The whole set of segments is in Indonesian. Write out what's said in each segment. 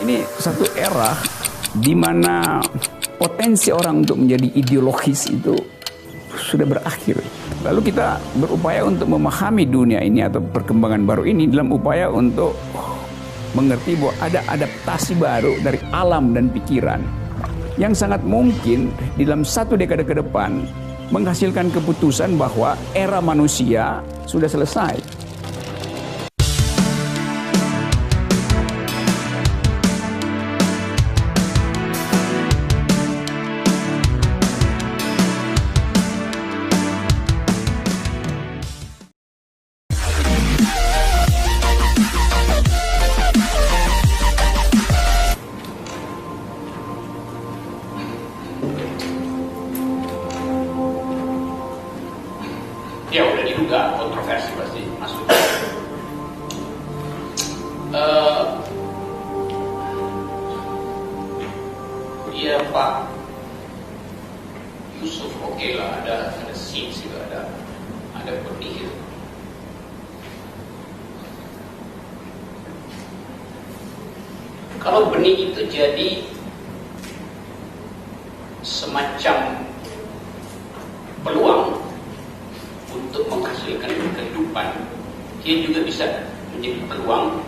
ini satu era di mana potensi orang untuk menjadi ideologis itu sudah berakhir. Lalu kita berupaya untuk memahami dunia ini atau perkembangan baru ini dalam upaya untuk mengerti bahwa ada adaptasi baru dari alam dan pikiran yang sangat mungkin di dalam satu dekade ke depan menghasilkan keputusan bahwa era manusia sudah selesai. Ya udah diduga kontroversi pasti masuk. Iya Pak Yusuf, oke lah, ada scene juga, ada benih. Kalau benih itu jadi semacam peluang untuk menghasilkan kehidupan, dia juga bisa menjadi peluang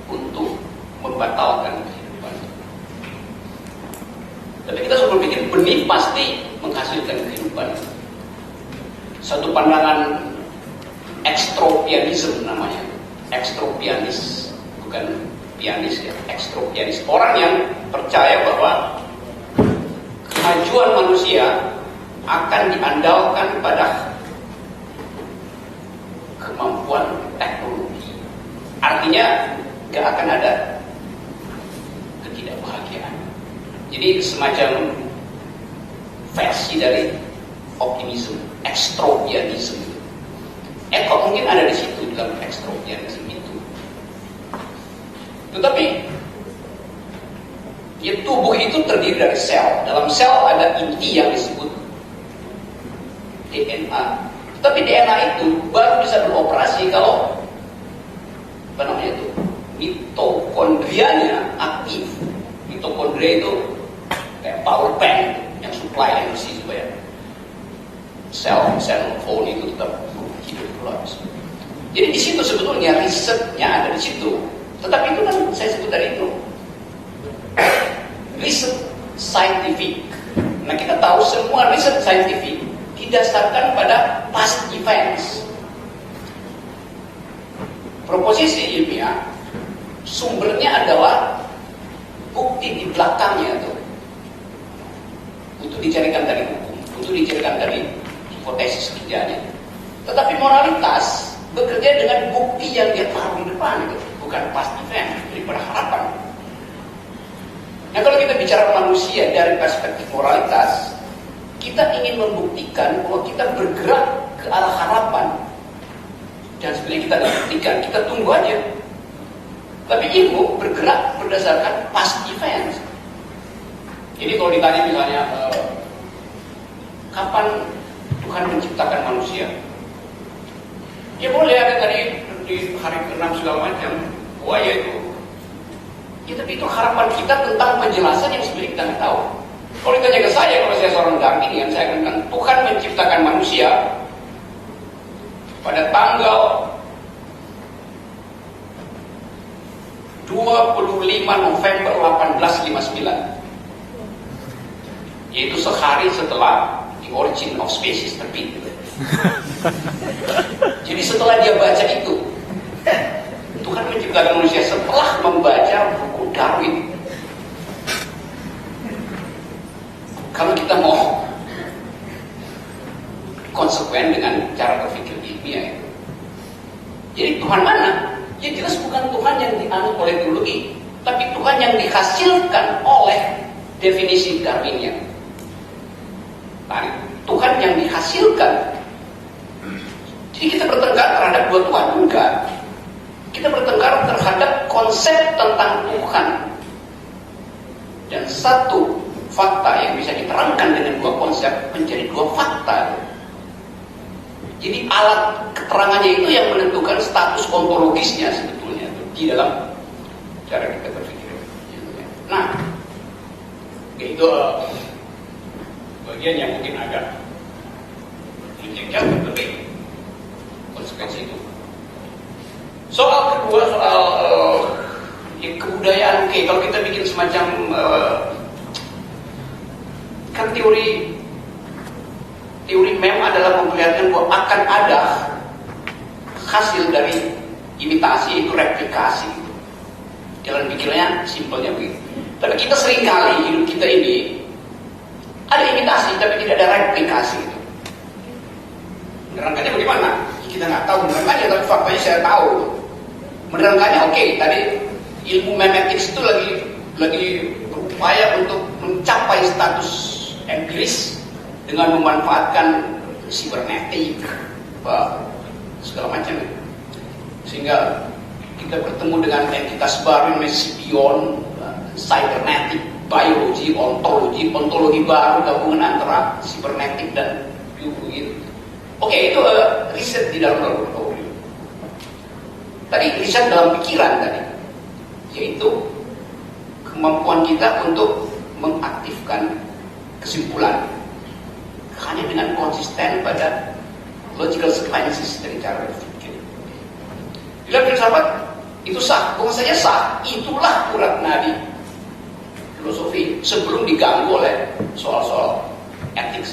untuk membatalkan kehidupan. Tapi kita selalu berpikir benih pasti menghasilkan kehidupan. Satu pandangan ekstropianisme namanya, ekstropianis, bukan pianis ya, ekstropianis. Orang yang percaya bahwa kemajuan manusia akan diandalkan pada kemampuan teknologi. Artinya gak akan ada ketidakbahagiaan. Jadi semacam versi dari optimisme, ekstropianisme. Kok mungkin ada di situ dalam ekstropianisme itu. Tetapi ya, tubuh itu terdiri dari sel. Dalam sel ada inti yang disebut DNA. Tapi DNA itu baru bisa beroperasi kalau mitokondrianya aktif. Mitokondria itu kayak power bank yang supply energi supaya sel phone itu tetap hidup terus. Jadi di situ sebetulnya risetnya ada di situ. Tetapi itu kan saya sebut tadi itu riset saintifik. Nah, kita tahu semua riset saintifik didasarkan pada past events. Proposisi ilmiah sumbernya adalah bukti di belakangnya itu. Untuk dicarikan dari hukum, untuk dicarikan dari hipotesis kerjanya. Tetapi moralitas bekerja dengan bukti yang dia tahu di depan itu, bukan past event daripada harapan. Nah, kalau kita bicara manusia dari perspektif moralitas, kita ingin membuktikan bahwa kita bergerak ke arah harapan. Dan sebenarnya kita tidak buktikan, kita tunggu aja. Tapi ilmu bergerak berdasarkan past events. Jadi kalau ditanya misalnya, kapan Tuhan menciptakan manusia? Ya boleh ada tadi di hari ke-6 segala macam. Wah ya itu. Ya tapi itu harapan kita tentang penjelasan yang sebenarnya kita nggak tahu. Kalau ditanya ke saya, kalau saya seorang Darwinian, saya akan bilang Tuhan menciptakan manusia pada tanggal 25 November 1859, yaitu sehari setelah The Origin of Species terbit. Jadi setelah dia baca itu, Tuhan menciptakan manusia setelah membaca buku Darwin. Kalau kita mau konsekuen dengan cara berpikir ilmiah itu, jadi Tuhan mana? Ya jelas bukan Tuhan yang dianut oleh teologi, tapi Tuhan yang dihasilkan oleh definisi Darwinian. Nah, Tuhan yang dihasilkan. Jadi kita bertengkar terhadap dua Tuhan? Enggak. Kita bertengkar terhadap konsep tentang Tuhan. Dan satu fakta yang bisa diterangkan dengan dua konsep menjadi dua fakta. Jadi alat keterangannya itu yang menentukan status ontologisnya sebetulnya di dalam cara kita berpikir. Itu bagian yang mungkin agak menjengkelkan, tapi konsekuensi itu. Soal kedua, soal kebudayaan. Oke, kalau kita bikin semacam kan teori mem adalah memperlihatkan bahwa akan ada hasil dari imitasi, itu replikasi. Jalan pikirnya simpelnya begitu. Tapi kita seringkali hidup kita ini ada imitasi tapi tidak ada replikasi. Menerangkannya bagaimana? Kita nggak tahu menerangkannya, tapi faktanya saya tahu. Menerangkannya oke, tadi ilmu memetics itu lagi berupaya untuk mencapai status empiris dengan memanfaatkan sibernetik, segala macam, sehingga kita bertemu dengan entitas baru yang Scipion, cybernetic, biologi, ontologi baru, gabungan antara sibernetik dan biologi. Oke, itu riset di dalam laboratorium. Tadi riset dalam pikiran tadi, yaitu kemampuan kita untuk mengaktifkan kesimpulan hanya dengan konsisten pada logical sequences dari cara berpikir. Bila filsafat itu sah, bukan saja sah, itulah urat nadi filosofi sebelum diganggu oleh soal-soal etik.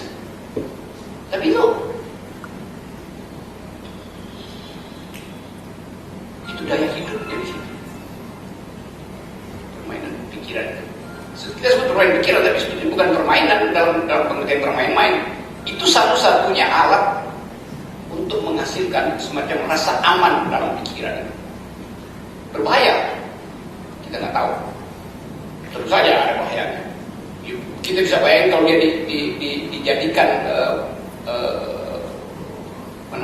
Tapi itu daya hidup dari situ. Permainan pikiran. Kita sebut permainan pikiran, tapi sebetulnya bukan permainan dalam pengertian bermain-main. Itu satu-satunya alat untuk menghasilkan semacam rasa aman dalam pikiran. Berbahaya, kita nggak tahu. Tentu saja ada bahayanya. Kita bisa bayangkan kalau dia dijadikan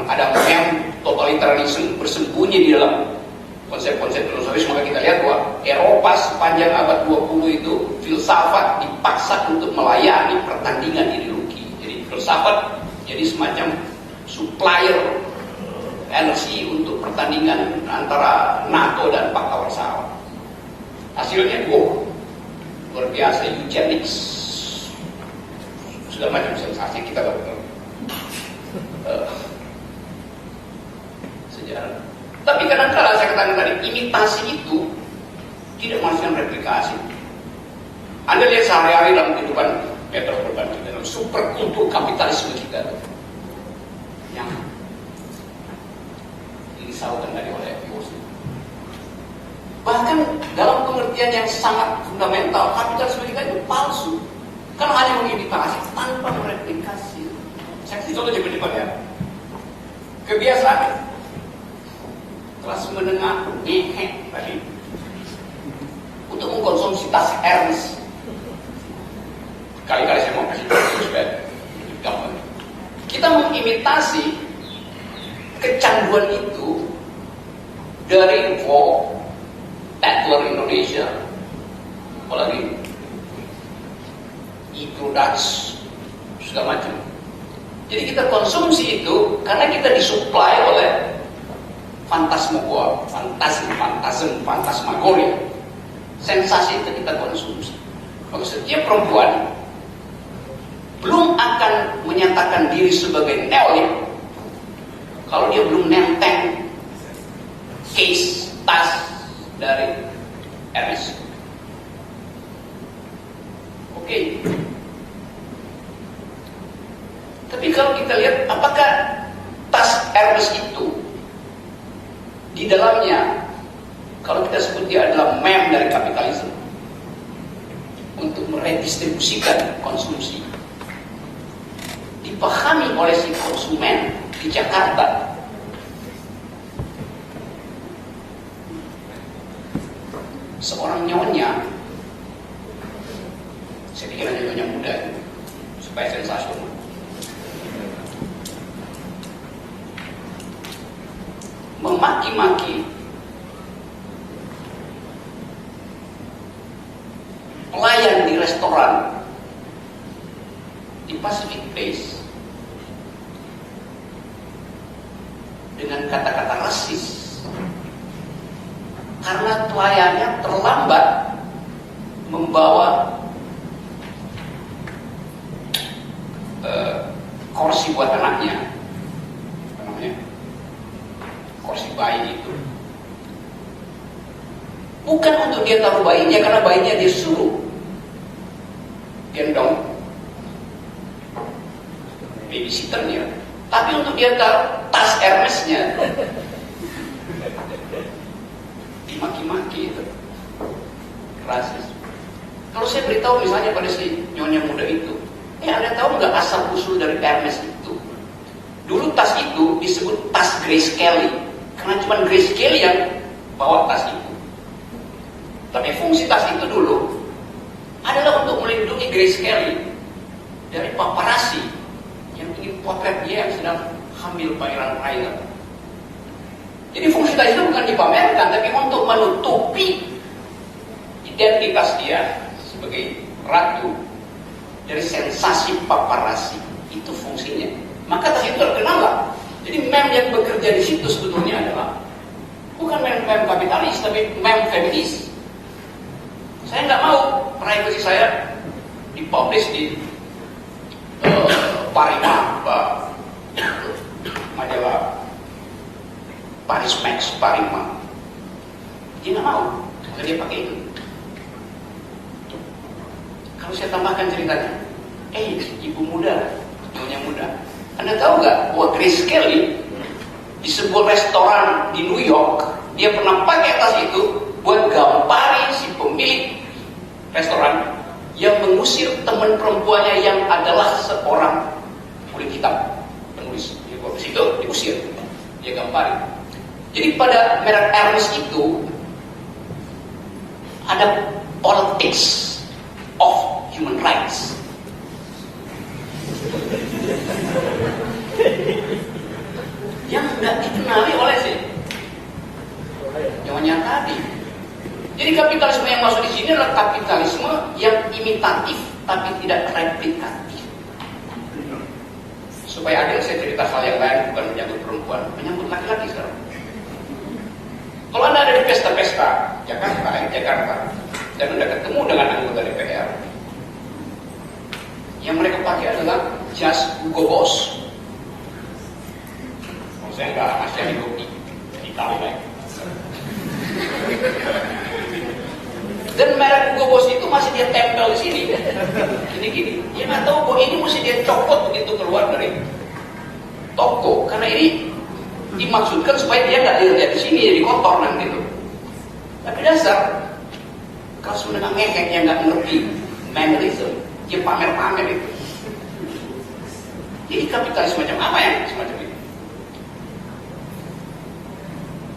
ada mem totalitarisme bersembunyi di dalam konsep-konsep filosofis, maka kita lihat bahwa Eropa sepanjang abad 20 itu filsafat dipaksa untuk melayani pertandingan ideologi. Jadi filsafat jadi semacam supplier energi untuk pertandingan antara NATO dan Pakta Warsawa. Hasilnya luar biasa, eugenics, segala macam sensasi kita lakukan. Sejarah. Tapi kadang-kadang saya katakan tadi, imitasi itu tidak menghasilkan replikasi. Anda lihat sehari-hari dalam kehidupan metropolitan kita, dalam superkultur kapitalisme kita, yang dirisaukan tadi oleh Yosi. Bahkan dalam pengertian yang sangat fundamental, kapitalisme kita itu palsu. Karena hanya mengimitasi tanpa mereplikasi. Saya kasih contoh cepat-cepat ya. Kebiasaan kelas menengah ngehe tadi untuk mengkonsumsi tas Hermes. Kali-kali saya mau kasih supaya gampang. Kita mengimitasi kecanduan itu dari Vogue, Tatler Indonesia, apalagi Eco Dutch, segala macam. Jadi kita konsumsi itu karena kita disuplai oleh fantasmagoria. Sensasi itu kita konsumsi. Maka setiap perempuan belum akan menyatakan diri sebagai neolib kalau dia belum nenteng case tas dari Hermes. Oke. Tapi kalau kita lihat apakah tas Hermes itu di dalamnya, kalau kita sebut dia adalah mem dari kapitalisme untuk meredistribusikan konsumsi, dipahami oleh si konsumen di Jakarta, seorang nyonya, saya pikir hanya nyonya muda supaya sensasional, memaki-maki pelayan di restoran di Pacific Place dengan kata-kata rasis karena pelayannya terlambat membawa buat anaknya, apa namanya, kursi bayi itu. Bukan untuk dia taruh bayinya, karena bayinya dia suruh gendong babysitternya, tapi untuk dia taruh tas Hermesnya. Dimaki-maki itu, rasis. Kalau saya beritahu misalnya pada si nyonya muda itu, Anda tahu nggak asal usul dari Hermes itu? Dulu tas itu disebut tas Grace Kelly, karena cuma Grace Kelly yang bawa tas itu. Tapi fungsi tas itu dulu adalah untuk melindungi Grace Kelly dari paparazzi yang ingin potret dia yang sedang hamil pangeran Ryan. Jadi fungsi tas itu bukan dipamerkan, tapi untuk menutupi identitas dia sebagai ratu dari sensasi paparazzi. Itu fungsinya. Maka tas itu terkenal lah. Jadi mem yang bekerja di situ sebetulnya adalah bukan mem kapitalis, tapi mem feminis. Saya nggak mau privasi saya dipublish di Parima, majalah Paris Max Parima. Dia nggak mau, karena dia pakai itu. Kalau saya tambahkan ceritanya, ibu muda, nyonya muda, Anda tahu nggak bahwa Grace Kelly di sebuah restoran di New York, dia pernah pakai tas itu buat gambari si pemilik restoran yang mengusir teman perempuannya yang adalah seorang kulit hitam, penulis. Di situ diusir, dia gambari. Jadi pada merek Hermes itu ada politics of human rights. Yang tidak dikenali oleh si nyonya tadi. Jadi kapitalisme yang masuk di sini adalah kapitalisme yang imitatif tapi tidak replikatif. Supaya adil, saya cerita hal yang lain, bukan menyangkut perempuan, menyangkut laki-laki sekarang. Kalau Anda ada di pesta-pesta Jakarta, dan Anda ketemu dengan anggota DPR, yang mereka pakai adalah jas Hugo Boss. Kalau saya nggak masih hidup di Italia. Dan merek Hugo Boss itu masih dia tempel di sini. Gini-gini. Dia nggak tahu bahwa ini mesti dia copot begitu keluar dari toko. Karena ini dimaksudkan supaya dia nggak dilihat di sini, jadi kotor nanti itu. Tapi dasar kelas menengah ngekek yang nggak ngerti mannerism, dia pamer-pamer itu. Jadi kapitalis macam apa ya? Semacam itu.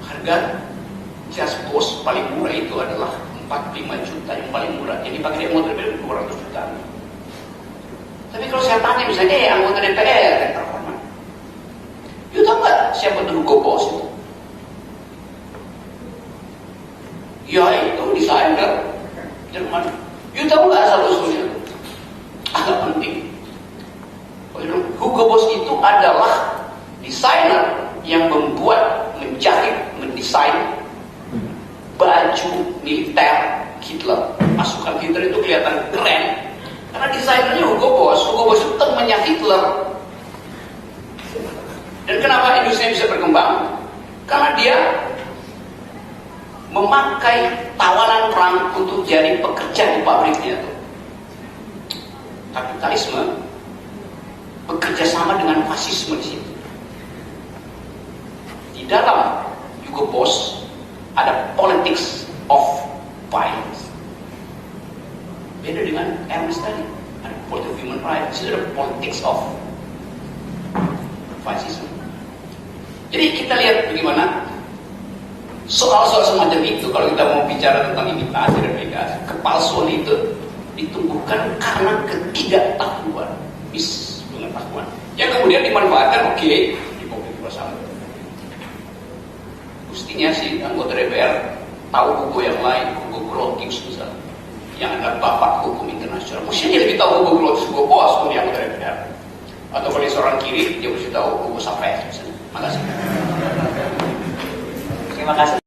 Harga jas Boss paling murah itu adalah 45 juta, yang paling murah. Yang dipakai di motor itu 200 juta. Tapi kalau saya tanya misalnya, anggota DPR yang terhormat, you tahu nggak siapa tuh Hugo Boss itu? Ya itu desainer Jerman. You tahu nggak asal usulnya? Agak penting. Hugo Boss itu adalah desainer yang membuat, menjahit, mendesain baju militer Hitler. Pasukan Hitler itu kelihatan keren karena desainernya Hugo Boss. Hugo Boss itu temannya Hitler. Dan kenapa industri bisa berkembang? Karena dia memakai tawanan perang untuk jadi pekerja di pabriknya. Kapitalisme bekerja sama dengan fasisme di situ. Di dalam Hugo Boss ada politics of violence. Beda dengan Hermes tadi. Ada politics of human rights. Itu ada politics of fascism. Jadi kita lihat bagaimana soal-soal semacam itu, kalau kita mau bicara tentang imitasi dan replikasi, kepalsuan itu ditumbuhkan karena ketidaktahuan, mispengetahuan, yang kemudian dimanfaatkan di publik bersama. Mestinya si anggota DPR tahu buku yang lain, buku Grotius misalnya, yang adalah bapak hukum internasional. Mestinya dia lebih tahu buku Grotius, buku Boas pun yang anggota DPR. Atau kalau dia seorang kiri, dia mesti tahu buku Safes misalnya. Makasih. Terima kasih.